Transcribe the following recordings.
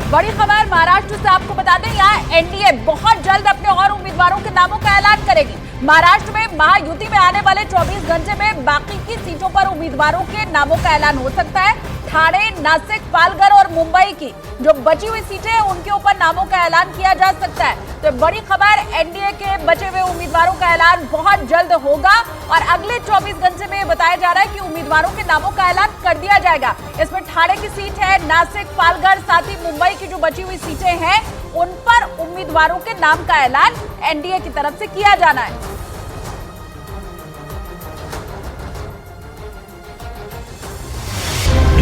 बड़ी खबर महाराष्ट्र से आपको बता दें, यहाँ एनडीए बहुत जल्द अपने और उम्मीदवारों के नामों का ऐलान करेगी। महाराष्ट्र में महायुति में आने वाले 24 घंटे में बाकी की सीटों पर उम्मीदवारों के नामों का ऐलान हो सकता है। ठाणे, नासिक, पालघर और मुंबई की जो बची हुई सीटें हैं उनके ऊपर नामों का ऐलान किया जा सकता है। तो बड़ी खबर, एनडीए के बचे हुए उम्मीदवारों का ऐलान बहुत जल्द होगा और अगले 24 घंटे में बताया जा रहा है कि उम्मीदवारों के नामों का ऐलान कर दिया जाएगा। इसमें ठाणे की सीट है, नासिक, पालघर, साथ ही मुंबई की जो बची हुई सीटें हैं उन पर उम्मीदवारों के नाम का ऐलान एनडीए की तरफ से किया जाना है।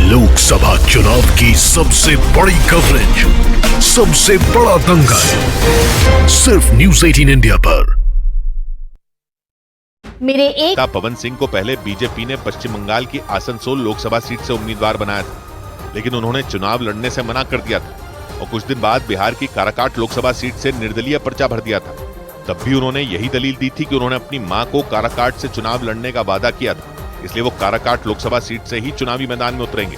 लोकसभा चुनाव की सबसे बड़ी कवरेज, सबसे बड़ा दंगल, सिर्फ न्यूज़ 18 इंडिया पर। मेरे एक पवन सिंह को पहले बीजेपी ने पश्चिम बंगाल की आसनसोल लोकसभा सीट से उम्मीदवार बनाया था, लेकिन उन्होंने चुनाव लड़ने से मना कर दिया था और कुछ दिन बाद बिहार की काराकाट लोकसभा सीट से निर्दलीय पर्चा भर दिया था। तब भी उन्होंने यही दलील दी थी कि उन्होंने अपनी मां को काराकाट से चुनाव लड़ने का वादा किया था, इसलिए वो काराकाट लोकसभा सीट से ही चुनावी मैदान में उतरेंगे।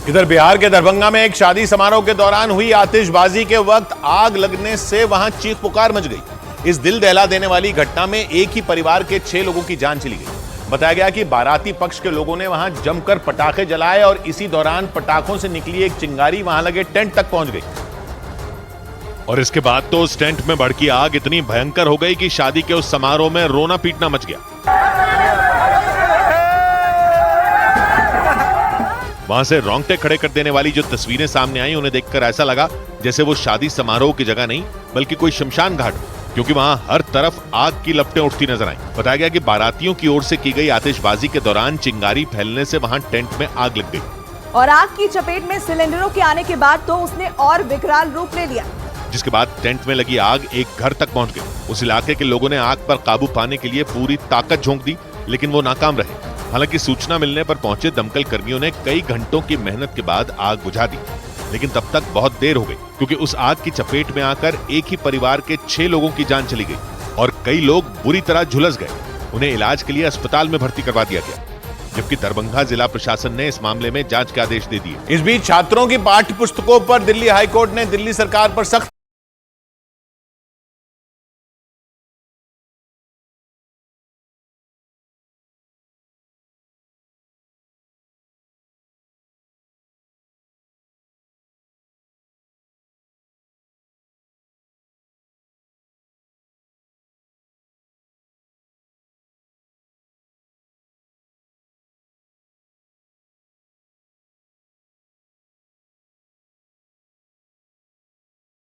इधर बिहार के दरभंगा में एक शादी समारोह के दौरान हुई आतिशबाजी के वक्त आग लगने से वहां चीख पुकार मच गई। इस दिल दहला देने वाली घटना में एक ही परिवार के 6 लोगों की जान चली गई। बताया गया कि बाराती पक्ष के लोगों ने वहां जमकर पटाखे जलाए और इसी दौरान पटाखों से निकली एक चिंगारी वहां लगे टेंट तक पहुंच गई। और इसके बाद तो उस टेंट में भड़की आग इतनी भयंकर हो गई कि शादी के उस समारोह में रोना पीटना मच गया। वहां से रोंगटे खड़े कर देने वाली जो तस्वीरें सामने आई, उन्हें देखकर ऐसा लगा जैसे वो शादी समारोह की जगह नहीं बल्कि कोई शमशान घाट, क्योंकि वहां हर तरफ आग की लपटें उठती नजर आई। बताया गया कि बारातियों की ओर से की गई आतिशबाजी के दौरान चिंगारी फैलने से वहां टेंट में आग लग गई और आग की चपेट में सिलेंडरों के आने के बाद तो उसने और विकराल रूप ले लिया, जिसके बाद टेंट में लगी आग एक घर तक पहुंच गई। उस इलाके के लोगों ने आग पर काबू पाने के लिए पूरी ताकत झोंक दी, लेकिन वो नाकाम रहे। हालांकि सूचना मिलने पर पहुंचे दमकल कर्मियों ने कई घंटों की मेहनत के बाद आग बुझा दी, लेकिन तब तक बहुत देर हो गई, क्योंकि उस आग की चपेट में आकर एक ही परिवार के 6 लोगों की जान चली गई और कई लोग बुरी तरह झुलस गए। उन्हें इलाज के लिए अस्पताल में भर्ती करवा दिया गया, जबकि दरभंगा जिला प्रशासन ने इस मामले में जांच के आदेश दे दिए। इस बीच छात्रों की पाठ्य पुस्तकों पर दिल्ली हाईकोर्ट ने दिल्ली सरकार पर सख्त